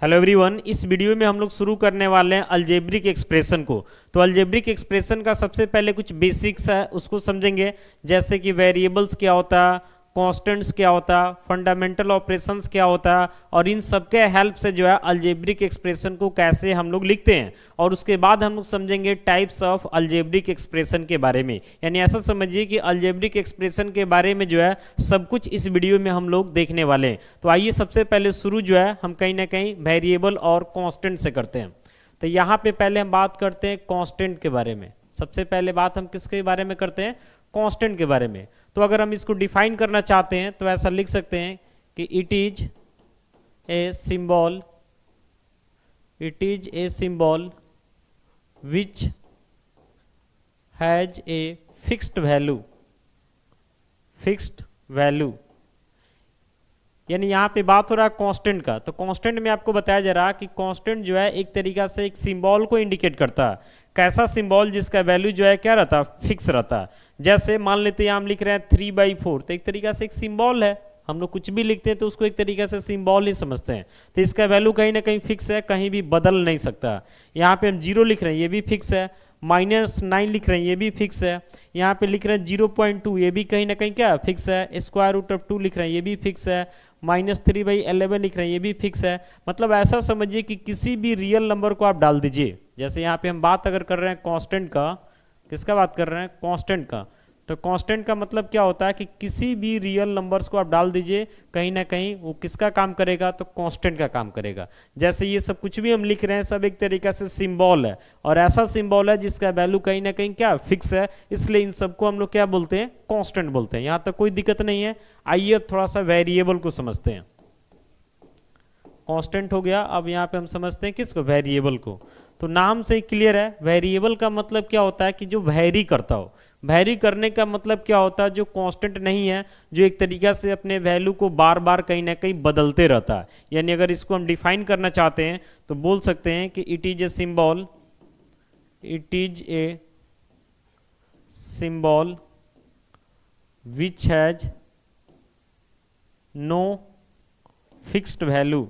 Hello everyone, इस video में हम लोग शुरू करने वाले हैं अलजेब्रिक एक्सप्रेशन को। तो अलजेब्रिक एक्सप्रेशन का सबसे पहले कुछ बेसिक्स है उसको समझेंगे, जैसे कि वेरिएबल्स क्या होता है, कांस्टेंट्स क्या होता है, फंडामेंटल ऑपरेशंस क्या होता है, और इन सब के हेल्प से जो है अलजेब्रिक एक्सप्रेशन को कैसे हम लोग लिखते हैं। और उसके बाद हम लोग समझेंगे टाइप्स ऑफ अलजेब्रिक एक्सप्रेशन के बारे में। यानी ऐसा समझिए कि अलजेब्रिक एक्सप्रेशन के बारे में जो है सब कुछ इस वीडियो में हम लोग देखने वाले हैं। तो आइए सबसे पहले शुरू जो है हम कहीं ना कहीं वेरिएबल और कांस्टेंट से करते हैं। तो यहाँ पे पहले हम बात करते हैं कांस्टेंट के बारे में। सबसे पहले बात हम किसके बारे में करते हैं? कांस्टेंट के बारे में। तो अगर हम इसको डिफाइन करना चाहते हैं तो ऐसा लिख सकते हैं कि it is a symbol which has a fixed value. यानी यहाँ पे बात हो रहा है कांस्टेंट का। तो कांस्टेंट में आपको बताया जा रहा है कि कांस्टेंट जो है एक तरीका से एक सिंबल को इंडिकेट करता है। कैसा सिंबल? जिसका वैल्यू जो है क्या रहता है? फिक्स रहता है। जैसे मान लेते हैं हम लिख रहे हैं 3/4, तो एक तरीका से एक सिंबल है। हम लोग कुछ भी लिखते हैं तो उसको एक तरीके से सिंबल ही समझते हैं। तो इसका वैल्यू कहीं ना कहीं फिक्स है, कहीं भी बदल नहीं सकता। यहाँ पे हम 0 लिख रहे हैं, ये भी फिक्स है। -9 लिख रहे हैं, ये भी फिक्स है। यहाँ पे लिख रहे हैं 0.2, ये भी कहीं ना कहीं क्या फिक्स है। √2 लिख रहे हैं, ये भी फिक्स है। -3/11 लिख रहे हैं, ये भी फिक्स है। मतलब ऐसा समझिए कि किसी भी रियल नंबर को आप डाल दीजिए। जैसे यहाँ पे हम बात अगर कर रहे हैं कांस्टेंट का, किसका बात कर रहे हैं? कांस्टेंट का। तो कांस्टेंट का मतलब क्या होता है कि किसी भी रियल नंबर्स को आप डाल दीजिए, कहीं ना कहीं वो किसका काम करेगा? तो कांस्टेंट का काम करेगा। जैसे ये सब कुछ भी हम लिख रहे हैं सब एक तरीका से सिंबल है, और ऐसा सिंबल है जिसका वैल्यू कहीं ना कहीं क्या फिक्स है। इसलिए इन सबको हम लोग क्या बोलते हैं? कांस्टेंट बोलते हैं। यहाँ तक कोई दिक्कत नहीं है। आइए अब थोड़ा सा वेरिएबल को समझते हैं। कांस्टेंट हो गया, अब यहाँ पे हम समझते हैं किसको? वेरिएबल को। तो नाम से क्लियर है, वेरिएबल का मतलब क्या होता है कि जो वैरी करता हो। वैरी करने का मतलब क्या होता है? जो कांस्टेंट नहीं है, जो एक तरीका से अपने वैल्यू को बार बार कहीं ना कहीं बदलते रहता है। यानी अगर इसको हम डिफाइन करना चाहते हैं तो बोल सकते हैं कि it is a symbol which has no fixed value.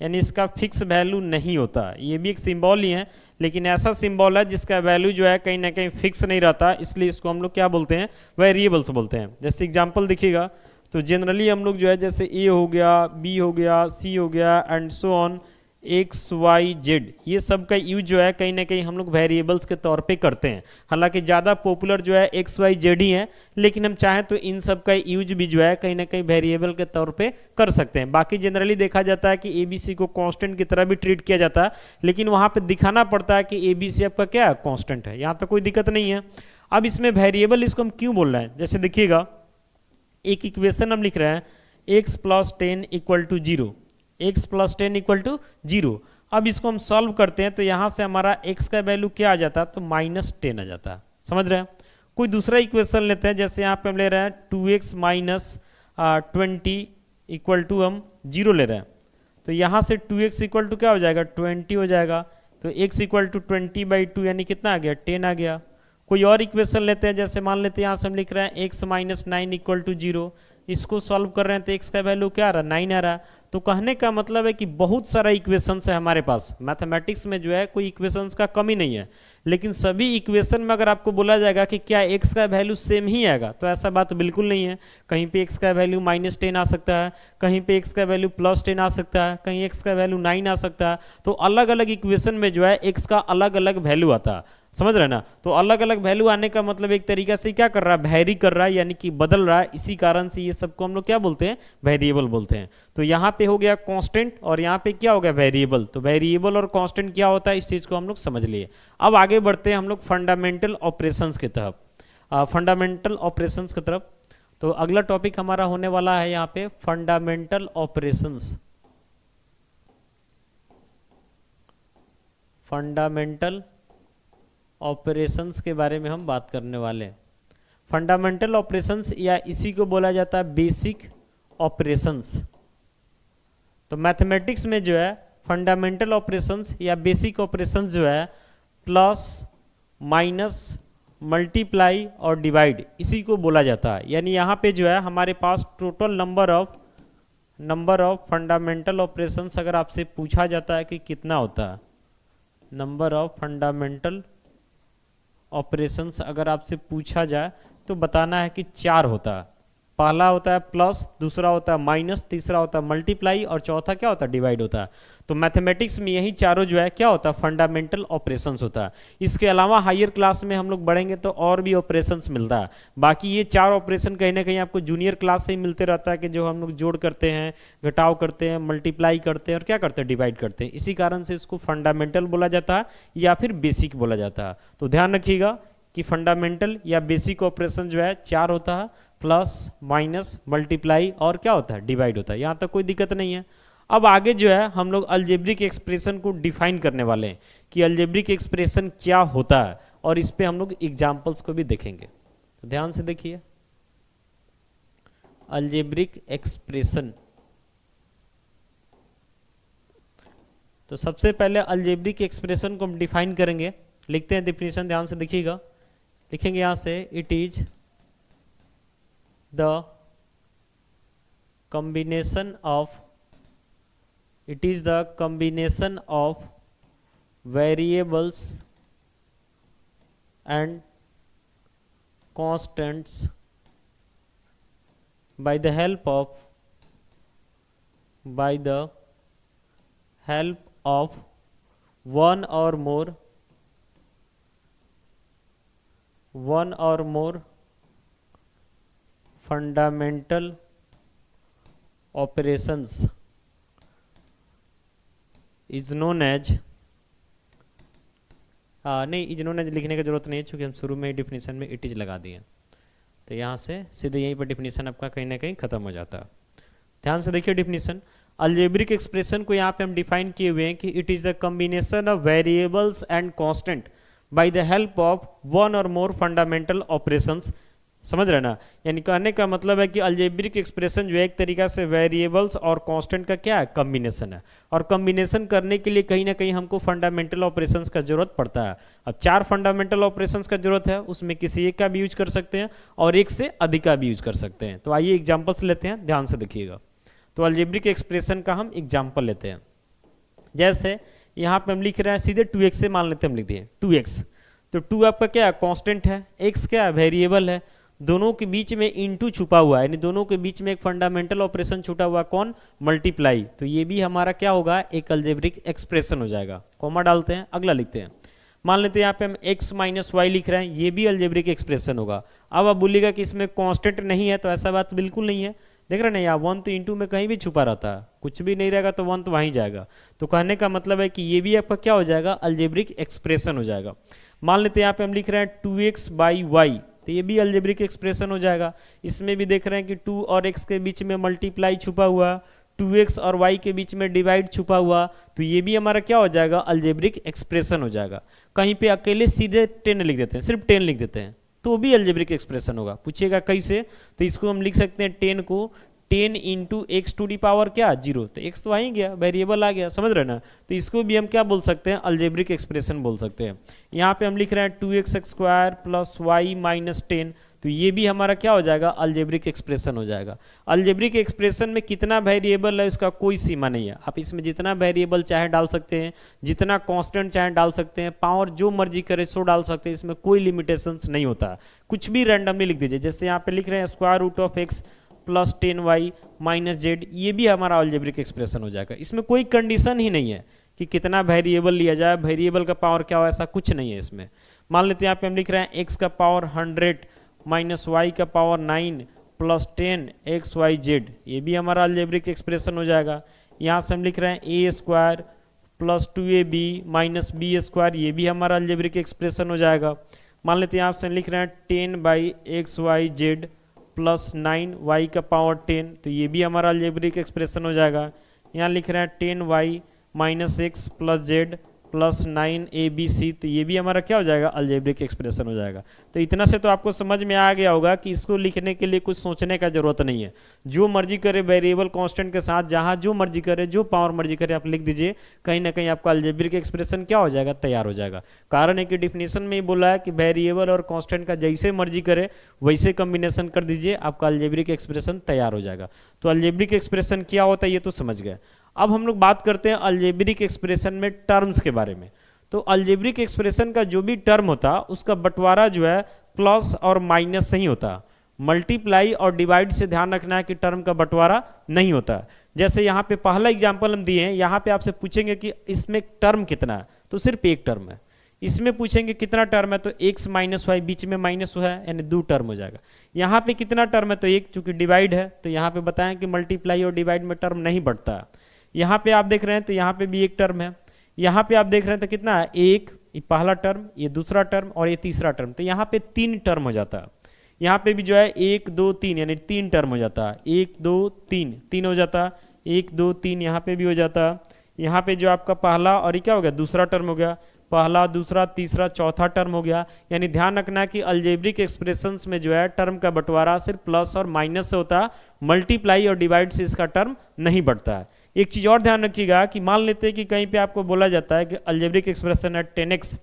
यानी इसका फिक्स वैल्यू नहीं होता। ये भी एक सिंबल ही है, लेकिन ऐसा सिंबल है जिसका वैल्यू जो है कहीं ना कहीं फिक्स नहीं रहता। इसलिए इसको हम लोग क्या बोलते हैं? वेरिएबल्स बोलते हैं। जैसे एग्जांपल देखिएगा तो जनरली हम लोग जो है जैसे ए हो गया, बी हो गया, सी हो गया एंड सो ऑन, XYZ, ये सब का यूज जो है कहीं ना कहीं हम लोग वेरिएबल्स के तौर पे करते हैं। हालांकि ज़्यादा पॉपुलर जो है XYZ ही है, लेकिन हम चाहें तो इन सब का यूज भी जो है कहीं ना कहीं वेरिएबल के तौर पे कर सकते हैं। बाकी जनरली देखा जाता है कि ABC को कांस्टेंट की तरह भी ट्रीट किया जाता है, लेकिन वहाँ पे दिखाना पड़ता है कि ABC आपका क्या है? कांस्टेंट है। यहाँ तो कोई दिक्कत नहीं है। अब इसमें वेरिएबल इसको हम क्यों बोल रहे हैं? जैसे देखिएगा एक इक्वेशन हम लिख रहे हैं x + 10 = 0, x + 10 = 0। अब इसको हम सॉल्व करते हैं तो यहाँ से हमारा x का वैल्यू क्या आ जाता है? तो -10 आ जाता है। समझ रहे हैं? कोई दूसरा इक्वेशन लेते हैं, जैसे यहाँ पे हम ले रहे हैं 2x - 20 = हम 0 ले रहे हैं। तो यहाँ से 2x = क्या हो जाएगा? 20 हो जाएगा। तो x = 20/2 यानी कितना आ गया? 10 आ गया। कोई और इक्वेशन लेते हैं, जैसे मान लेते हैं यहाँ से हम लिख रहे हैं x - 9 = 0। इसको सॉल्व कर रहे हैं तो x का वैल्यू क्या आ रहा है? 9 आ रहा है। तो कहने का मतलब है कि बहुत सारा इक्वेशंस है हमारे पास। मैथमेटिक्स में जो है कोई इक्वेशंस का कमी नहीं है, लेकिन सभी इक्वेशन में अगर आपको बोला जाएगा कि क्या x का वैल्यू सेम ही आएगा, तो ऐसा बात बिल्कुल नहीं है। कहीं पे x का वैल्यू -10 आ सकता है, कहीं पे x का वैल्यू +10 आ सकता है, कहीं x का वैल्यू 9 आ सकता है। तो अलग अलग इक्वेशन में जो है x का अलग अलग वैल्यू आता है। समझ रहे ना? तो अलग अलग वैल्यू आने का मतलब एक तरीका से क्या कर रहा है? वैरी कर रहा है, यानी कि बदल रहा है। इसी कारण से ये सबको हम लोग क्या बोलते हैं? वेरिएबल बोलते हैं। तो यहाँ पे हो गया कांस्टेंट और यहाँ पे क्या हो गया? वेरिएबल। तो वेरिएबल और कांस्टेंट क्या होता है, इस चीज़ को हम लोग समझ लिए। अब आगे बढ़ते हैं हम लोग फंडामेंटल ऑपरेशंस की तरफ। तो अगला टॉपिक हमारा होने वाला है यहाँ पे फंडामेंटल ऑपरेशंस। फंडामेंटल ऑपरेशंस के बारे में हम बात करने वाले हैं। फंडामेंटल ऑपरेशंस या इसी को बोला जाता है बेसिक ऑपरेशंस। तो मैथमेटिक्स में जो है फंडामेंटल ऑपरेशंस या बेसिक ऑपरेशंस जो है प्लस, माइनस, मल्टीप्लाई और डिवाइड, इसी को बोला जाता है। यानी यहाँ पे जो है हमारे पास total number of number of fundamental operations अगर आपसे पूछा जाता है कि कितना होता है, नंबर ऑफ फंडामेंटल ऑपरेशंस अगर आपसे पूछा जाए तो बताना है कि 4 होता है। पहला होता है प्लस, दूसरा होता है माइनस, तीसरा होता है मल्टीप्लाई और चौथा क्या होता है, डिवाइड होता है। तो मैथमेटिक्स में यही चारों जो है क्या होता है, फंडामेंटल ऑपरेशंस होता है। इसके अलावा हायर क्लास में हम लोग बढ़ेंगे तो और भी ऑपरेशंस मिलता है। बाकी ये 4 ऑपरेशन कहीं ना कहीं आपको जूनियर क्लास से ही मिलते रहता है कि जो हम लोग जोड़ करते हैं, घटाव करते हैं, मल्टीप्लाई करते हैं और क्या करते हैं, डिवाइड करते हैं। इसी कारण से इसको फंडामेंटल बोला जाता है या फिर बेसिक बोला जाता है। तो ध्यान रखिएगा कि फंडामेंटल या बेसिक ऑपरेशन जो है 4 होता है, प्लस माइनस मल्टीप्लाई और क्या होता है, डिवाइड होता है। यहाँ तक कोई दिक्कत नहीं है। अब आगे जो है हम लोग अलजेब्रिक एक्सप्रेशन को डिफाइन करने वाले हैं कि अलजेब्रिक एक्सप्रेशन क्या होता है, और इस पे हम लोग एग्जाम्पल्स को भी देखेंगे। तो ध्यान से देखिए, अलजेब्रिक एक्सप्रेशन। तो सबसे पहले अलजेब्रिक एक्सप्रेशन को हम डिफाइन करेंगे। लिखते हैं डिफिनेशन, ध्यान से देखिएगा। लिखेंगे यहां से, it is the combination of variables and constants by the help of one or more fundamental operations is known as, नहीं इज नोन एज लिखने की जरूरत नहीं है क्योंकि हम शुरू में ही डिफिनीशन में इट इज लगा दिए। तो यहाँ से सीधे यहीं पर डिफिनीशन आपका कहीं ना कहीं खत्म हो जाता है। ध्यान से देखिए डिफिनीशन, अलजेब्रिक एक्सप्रेशन को यहाँ पे हम डिफाइन किए हुए हैं कि it is the combination of variables and constant by the help of one और मोर फंडामेंटल ऑपरेशंस। समझ रहे ना, यानी कहने का मतलब है कि अलजेब्रिक एक्सप्रेशन जो है एक तरीका से वेरिएबल्स और कांस्टेंट का क्या है, कॉम्बिनेशन है। और कॉम्बिनेशन करने के लिए कहीं ना कहीं हमको फंडामेंटल ऑपरेशंस का जरूरत पड़ता है। अब 4 फंडामेंटल ऑपरेशंस का जरूरत है, उसमें किसी एक का भी यूज कर सकते हैं और एक से अधिक का भी यूज कर सकते हैं। तो आइए एग्जाम्पल्स लेते हैं, ध्यान से देखिएगा। तो अलजेब्रिक एक्सप्रेशन का हम एग्जाम्पल लेते हैं। जैसे यहाँ पे हम लिख रहे हैं सीधे 2x से, मान लेते हैं हम लिख दिए 2x। तो 2 आपका क्या है, कॉन्स्टेंट है, x क्या है, वेरिएबल है। दोनों के बीच में इनटू छुपा हुआ है, यानी दोनों के बीच में एक फंडामेंटल ऑपरेशन छुटा हुआ, कौन, मल्टीप्लाई। तो ये भी हमारा क्या होगा, एक अलजेब्रिक एक्सप्रेशन हो जाएगा। कॉमा डालते हैं, अगला लिखते हैं। मान लेते हैं यहाँ पे हम x माइनस वाई लिख रहे हैं, ये भी अलजेब्रिक एक्सप्रेशन होगा। अब आप बोलिएगा कि इसमें कांस्टेंट नहीं है, तो ऐसा बात बिल्कुल नहीं है। देख रहे हैं यार, 1 तो इंटू में कहीं भी छुपा रहता है, कुछ भी नहीं रहेगा तो 1 तो वहीं जाएगा। तो कहने का मतलब है कि ये भी आपका क्या हो जाएगा, अलजेब्रिक एक्सप्रेशन हो जाएगा। मान लेते हैं यहाँ पे हम लिख रहे हैं 2x बाई वाई, तो ये भी अलजेब्रिक एक्सप्रेशन हो जाएगा। इसमें भी देख रहे हैं कि 2 और x के बीच में मल्टीप्लाई छुपा हुआ, 2x और y के बीच में डिवाइड छुपा हुआ, तो ये भी हमारा क्या हो जाएगा, अलजेब्रिक एक्सप्रेशन हो जाएगा। कहीं पे अकेले सीधे 10 लिख देते हैं, सिर्फ 10 लिख देते हैं, तो भी अलजेब्रिक एक्सप्रेशन होगा। पूछिएगा कैसे, तो इसको हम लिख सकते हैं 10 को 10 into x to the power क्या, 0। तो x तो आ ही गया, वेरिएबल आ गया, समझ रहे ना। तो इसको भी हम क्या बोल सकते हैं, अलजेब्रिक एक्सप्रेशन बोल सकते हैं। यहाँ पे हम लिख रहे हैं 2x square plus Y minus 10, तो ये भी हमारा क्या हो जाएगा, अलजेब्रिक एक्सप्रेशन हो जाएगा। अलजेब्रिक एक्सप्रेशन में कितना वेरिएबल है इसका कोई सीमा नहीं है, आप इसमें जितना वेरिएबल चाहे डाल सकते हैं, जितना कांस्टेंट चाहे डाल सकते हैं, पावर जो मर्जी करे सो डाल सकते हैं, इसमें कोई लिमिटेशंस नहीं होता। कुछ भी रैंडमली लिख दीजिए, जैसे यहाँ पे लिख रहे हैं square root of x plus 10y minus z, ये भी हमारा अलजेब्रिक एक्सप्रेशन हो जाएगा। इसमें कोई कंडीशन ही नहीं है कि कितना वेरिएबल लिया जाए, वेरिएबल का पावर क्या हो, ऐसा कुछ नहीं है इसमें। मान लेते हैं यहाँ पे हम लिख रहे हैं x का पावर 100 माइनस y का पावर 9 प्लस 10 xyz, ये भी हमारा अलजेब्रिक एक्सप्रेशन हो जाएगा। यहाँ से हम लिख रहे हैं a square plus 2ab minus b square, ये भी हमारा अलजेब्रिक एक्सप्रेशन हो जाएगा। मान लेते हैं यहाँ से लिख रहे हैं 10 बाई xyz प्लस 9y का पावर 10, तो ये भी हमारा अलजेब्रिक एक्सप्रेशन हो जाएगा। यहाँ लिख रहे हैं 10y minus x plus Z plus 9abc, तो ये भी हमारा क्या हो जाएगा, अलजेब्रिक एक्सप्रेशन हो जाएगा। तो इतना से तो आपको समझ में आ गया होगा कि इसको लिखने के लिए कुछ सोचने का जरूरत नहीं है, जो मर्जी करे वेरिएबल कांस्टेंट के साथ जहां जो मर्जी करे, जो पावर मर्जी करे आप लिख दीजिए, कहीं ना कहीं आपका अलजेब्रिक एक्सप्रेशन क्या हो जाएगा, तैयार हो जाएगा। कारण है कि डिफिनेशन में ही बोला है कि वेरिएबल और कांस्टेंट का जैसे मर्जी करे वैसे कॉम्बिनेशन कर दीजिए, आपका अलजेब्रिक एक्सप्रेशन तैयार हो जाएगा। तो अलजेब्रिक एक्सप्रेशन क्या होता है ये तो समझ गए। अब हम लोग बात करते हैं अलजेब्रिक एक्सप्रेशन में टर्म्स के बारे में। तो अलजेब्रिक एक्सप्रेशन का जो भी टर्म होता उसका बंटवारा जो है प्लस और माइनस से ही होता, मल्टीप्लाई और डिवाइड से ध्यान रखना है कि टर्म का बंटवारा नहीं होता। जैसे यहाँ पे पहला एग्जाम्पल हम दिए हैं, यहाँ पे आपसे पूछेंगे कि इसमें टर्म कितना है, तो सिर्फ एक टर्म है। इसमें पूछेंगे कितना टर्म है, तो x माइनस वाई, बीच में माइनस है यानी 2 टर्म हो जाएगा। यहाँ पे कितना टर्म है, तो एक, चूंकि डिवाइड है तो यहाँ पे बताएं कि मल्टीप्लाई और डिवाइड में टर्म नहीं बढ़ता। यहाँ पे आप देख रहे हैं तो यहाँ पे भी एक टर्म है, यहाँ पे आप देख रहे हैं तो कितना है, एक, ये पहला टर्म, ये दूसरा टर्म और ये तीसरा टर्म, तो यहाँ पे 3 टर्म हो जाता है। यहाँ पे भी जो है 1 2 3 यानी 3 टर्म हो जाता है, 1 2 3 3 हो जाता है, 1 2 3 यहाँ पे भी हो जाता है। यहाँ पे जो आपका पहला और ये क्या हो गया, दूसरा टर्म हो गया, पहला दूसरा तीसरा चौथा टर्म हो गया। यानी ध्यान रखना कि अलजेब्रिक एक्सप्रेशंस में जो है टर्म का बंटवारा सिर्फ प्लस और माइनस से होता है, मल्टीप्लाई और डिवाइड से इसका टर्म नहीं बढ़ता है। एक चीज और ध्यान रखिएगा कि मान लेते हैं कि कहीं पे आपको बोला जाता है कि अलजेब्रिक एक्सप्रेशन है 10x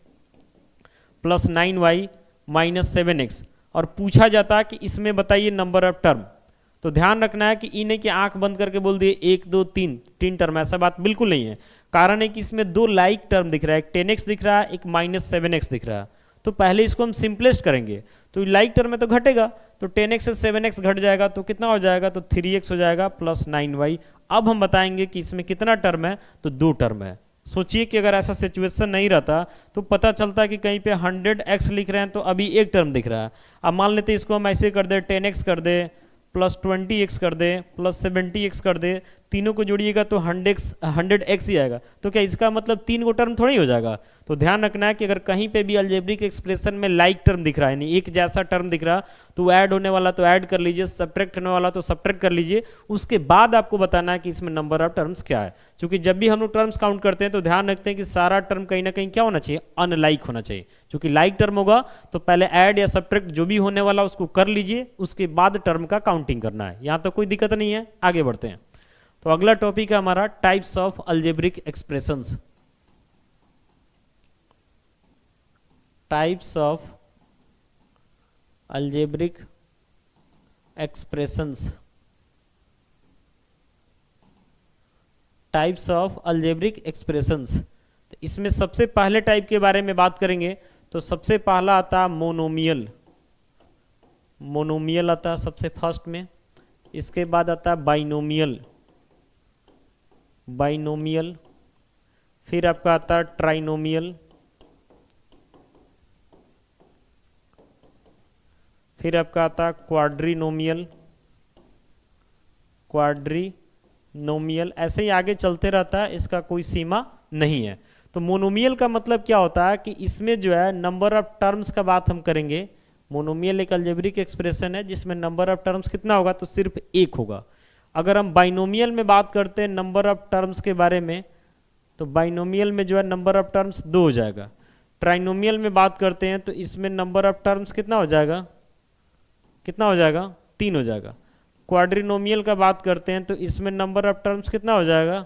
plus 9y minus 7x और पूछा जाता है कि इसमें बताइए नंबर ऑफ टर्म, तो ध्यान रखना है कि ई नहीं कि आंख बंद करके बोल दिए 1 2 3 टर्म, ऐसा बात बिल्कुल नहीं है। कारण है कि इसमें 2 लाइक टर्म दिख रहा है, एक 10x दिख रहा है, एक माइनस 7x दिख रहा है। तो पहले इसको हम सिंपलेस्ट करेंगे, तो लाइक टर्म में तो घटेगा, तो 10x से 7x घट जाएगा तो कितना हो जाएगा, तो 3x हो जाएगा प्लस 9y। अब हम बताएंगे कि इसमें कितना टर्म है, तो 2 टर्म है। सोचिए कि अगर ऐसा सिचुएशन नहीं रहता तो पता चलता कि कहीं पे 100x लिख रहे हैं तो अभी एक टर्म दिख रहा है। अब मान लेते इसको हम ऐसे कर दे, 10x कर दे प्लस 20x कर दे प्लस 70x कर दे, तीनों को जोड़िएगा तो 100x ही आएगा। तो क्या इसका मतलब 3 गो टर्म थोड़ा ही हो जाएगा। तो ध्यान रखना है कि अगर कहीं पे भी अलजेब्रिक एक्सप्रेशन में लाइक टर्म दिख रहा है, यानी एक जैसा टर्म दिख रहा, तो ऐड होने वाला तो ऐड कर लीजिए, सब्ट्रैक्ट होने वाला तो सब्ट्रैक्ट कर लीजिए। उसके बाद आपको बताना है कि इसमें नंबर ऑफ टर्म्स क्या है। क्योंकि जब भी हम लोग टर्म्स काउंट करते हैं तो ध्यान रखते हैं कि सारा टर्म कहीं ना कहीं क्या होना चाहिए, अनलाइक होना चाहिए। क्योंकि लाइक टर्म होगा तो पहले ऐड या सब्ट्रैक्ट जो भी होने वाला उसको कर लीजिए, उसके बाद टर्म का काउंटिंग करना है। यहाँ तो कोई दिक्कत नहीं है, आगे बढ़ते हैं। तो अगला टॉपिक है हमारा types of algebraic expressions. Types of algebraic expressions, types of algebraic expressions. तो इसमें सबसे पहले टाइप के बारे में बात करेंगे तो सबसे पहला आता है मोनोमियल। मोनोमियल आता है सबसे फर्स्ट में, इसके बाद आता है बाइनोमियल, बाइनोमियल, फिर आपका आता है ट्राइनोमियल, फिर आपका आता है क्वाड्रीनोमियल, क्वाड्रीनोमियल, ऐसे ही आगे चलते रहता है, इसका कोई सीमा नहीं है। तो मोनोमियल का मतलब क्या होता है कि इसमें जो है नंबर ऑफ टर्म्स का बात हम करेंगे। मोनोमियल एक अलजेब्रिक एक्सप्रेशन है जिसमें नंबर ऑफ टर्म्स कितना होगा, तो सिर्फ एक होगा। अगर हम बाइनोमियल में बात करते हैं नंबर ऑफ टर्म्स के बारे में, तो बाइनोमियल में जो है नंबर ऑफ टर्म्स 2 हो जाएगा। ट्राइनोमियल में बात करते हैं तो इसमें नंबर ऑफ टर्म्स कितना हो जाएगा, कितना हो जाएगा, 3 हो जाएगा। क्वाड्रीनोमियल का बात करते हैं तो इसमें नंबर ऑफ टर्म्स कितना हो जाएगा,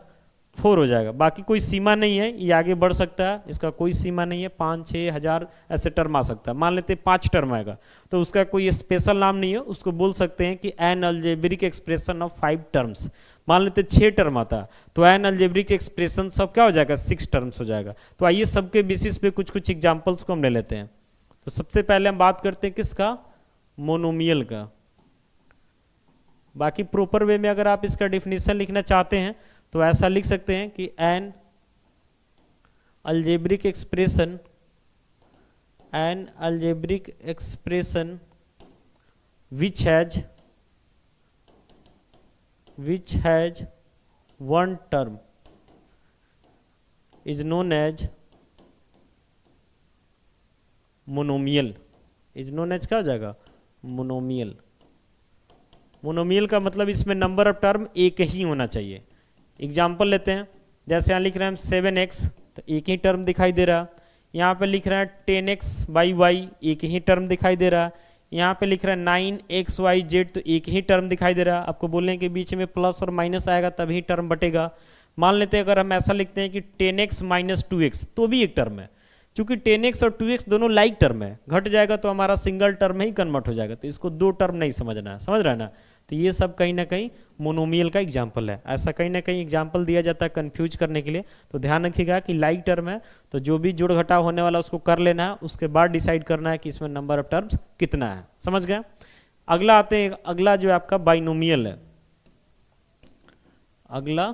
4 हो जाएगा। बाकी कोई सीमा नहीं है, ये आगे बढ़ सकता है, इसका कोई सीमा नहीं है, 5 6 हज़ार ऐसे टर्म आ सकता है। मान लेते हैं 5 टर्म आएगा तो उसका कोई स्पेशल नाम नहीं है, उसको बोल सकते हैं कि N algebraic expression of 5 terms. मान लेते 6 टर्म आता तो एन अलजेब्रिक एक्सप्रेशन सब क्या हो जाएगा, 6 टर्म्स हो जाएगा। तो आइए सबके बेसिस पे कुछ कुछ एग्जाम्पल्स को हम ले लेते हैं। तो सबसे पहले हम बात करते हैं किसका, मोनोमियल का। बाकी प्रॉपर वे में अगर आप इसका डिफिनीशन लिखना चाहते हैं तो ऐसा लिख सकते हैं कि N algebraic expression, N algebraic expression which has one term is known as monomial, is known as क्या हो जाएगा, मोनोमियल। मोनोमियल का मतलब इसमें नंबर ऑफ टर्म एक ही होना चाहिए। एग्जाम्पल लेते हैं, जैसे यहाँ लिख रहे हैं हम 7x तो एक ही टर्म दिखाई दे रहा। यहाँ पे लिख रहा है 10x/y, एक ही टर्म दिखाई दे रहा। यहाँ पे लिख रहा है 9xyz, तो एक ही टर्म दिखाई दे रहा। आपको बोलने के बीच में प्लस और माइनस आएगा तभी टर्म बटेगा। मान लेते हैं अगर हम ऐसा लिखते हैं कि 10x - 2x, तो भी एक टर्म है। क्योंकि 10x और 2x दोनों लाइक टर्म है, घट जाएगा तो हमारा सिंगल टर्म में ही कन्वर्ट हो जाएगा, तो इसको दो टर्म नहीं समझना है, समझ रहा है ना। तो ये सब कहीं ना कहीं मोनोमियल का एग्जाम्पल है। ऐसा कहीं ना कहीं एग्जाम्पल दिया जाता है कंफ्यूज करने के लिए। तो ध्यान रखिएगा कि लाइक टर्म है तो जो भी जोड़ घटाव होने वाला उसको कर लेना है, उसके बाद डिसाइड करना है कि इसमें नंबर ऑफ टर्म्स कितना है। समझ गए। अगला आते हैं, अगला जो है आपका बाइनोमियल है। अगला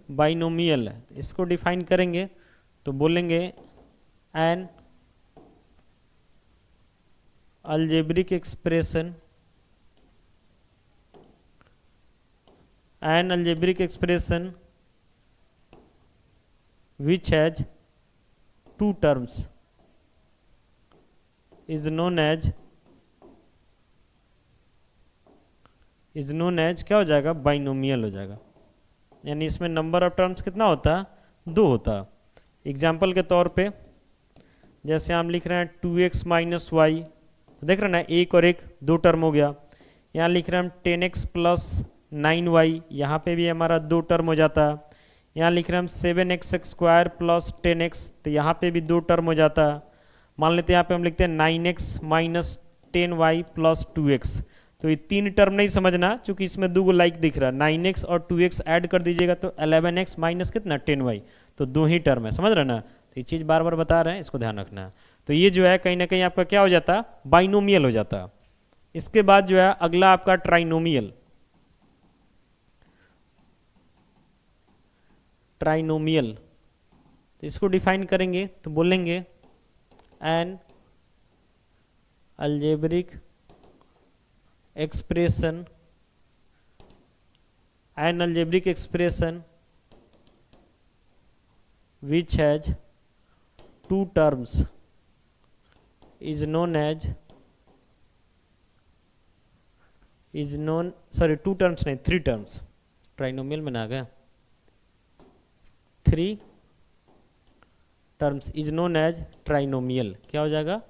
बाइनोमियल है, इसको डिफाइन करेंगे तो बोलेंगे N algebraic expression, an algebraic expression which has two terms is known as क्या हो जाएगा, बाइनोमियल हो जाएगा। यानी इसमें नंबर ऑफ टर्म्स कितना होता है, 2 होता है। एग्जाम्पल के तौर पे जैसे हम लिख रहे हैं 2x - y, देख रहे हैं ना, एक और एक 2 टर्म हो गया। यहाँ लिख रहे हैं हम 10x + 9y, यहाँ पे भी हमारा 2 टर्म हो जाता है। यहाँ लिख रहे हैं हम 7x² + 10x, तो यहाँ पे भी 2 टर्म हो जाता है। मान लेते हैं यहाँ पे हम लिखते हैं 9x - 10y + 2x, तो ये 3 टर्म नहीं समझना क्योंकि इसमें 2 लाइक दिख रहा है। 9x और 2x ऐड कर दीजिएगा तो 11x - कितना 10y, तो 2 ही टर्म है, समझ रहे ना। तो ये चीज़ बार बार बता रहे हैं, इसको ध्यान रखना है। तो ये जो है कहीं ना कहीं आपका क्या हो जाता है, बाइनोमियल हो जाता है। इसके बाद जो है अगला आपका ट्राइनोमियल। ट्राइनोमियल, तो इसको डिफाइन करेंगे तो बोलेंगे N algebraic expression, N algebraic expression which has 2 terms is known as 2 terms नहीं 3 terms, ट्राइनोमियल में ना आ गया, 3 terms is known as trinomial. क्या हो जाएगा,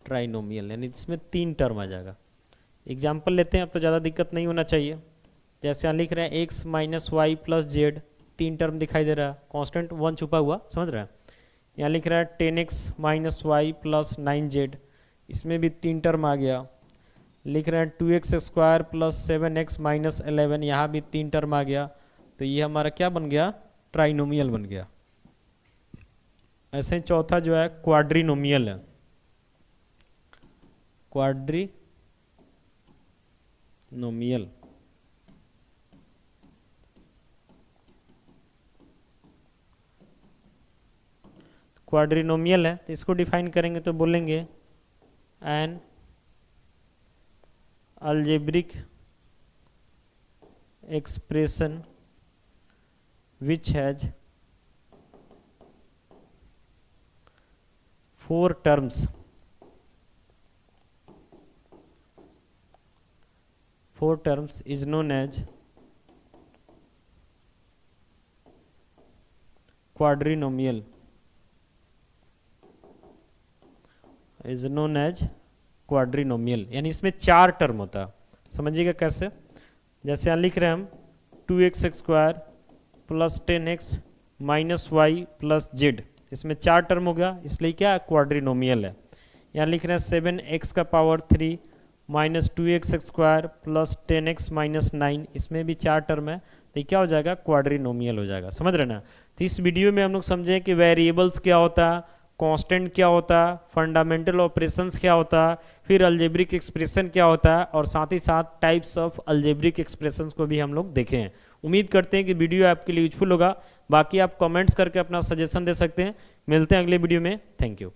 ट्राइनोमियल, यानी इसमें 3 टर्म आ जाएगा। एग्जाम्पल लेते हैं, अब तो ज़्यादा दिक्कत नहीं होना चाहिए। जैसे यहाँ लिख रहे हैं x - y + z, 3 टर्म दिखाई दे रहा है, कांस्टेंट 1 छुपा हुआ, समझ रहे हैं। यहाँ लिख रहा है 10x - y + 9z, इसमें भी 3 टर्म आ गया। लिख रहे हैं 2x² + 7x - 11, यहाँ भी 3 टर्म आ गया। तो ये हमारा क्या बन गया, ट्राइनोमियल बन गया। ऐसे ही चौथा जो है क्वाड्रिनोमियल है। क्वाड्रिनोमियल, क्वाड्रिनोमियल है तो इसको डिफाइन करेंगे तो बोलेंगे N algebraic expression which has 4 terms, 4 terms is known as quadrinomial, is known as quadrinomial। यानी इसमें 4 टर्म होता है, समझिएगा कैसे। जैसे यहाँ लिख रहे हैं हम 2x² + 10x - y + z, इसमें 4 टर्म हो गया, इसलिए क्या क्वाड्रिनोमियल है। यहाँ लिख रहे हैं 7x³ - 2x² + 10x - 9, इसमें भी 4 टर्म है, तो क्या हो जाएगा, क्वाड्रिनोमियल हो जाएगा, समझ रहे ना। तो इस वीडियो में हम लोग समझें कि वेरिएबल्स क्या होता है, कांस्टेंट क्या होता है, फंडामेंटल ऑपरेशंस क्या होता है, फिर अलजेब्रिक एक्सप्रेशन क्या होता है, और साथ ही साथ टाइप्स ऑफ अलजेब्रिक एक्सप्रेशंस को भी हम लोग देखे हैं। उम्मीद करते हैं कि वीडियो आपके लिए यूजफुल होगा। बाकी आप कमेंट्स करके अपना सजेशन दे सकते हैं। मिलते हैं अगले वीडियो में, थैंक यू।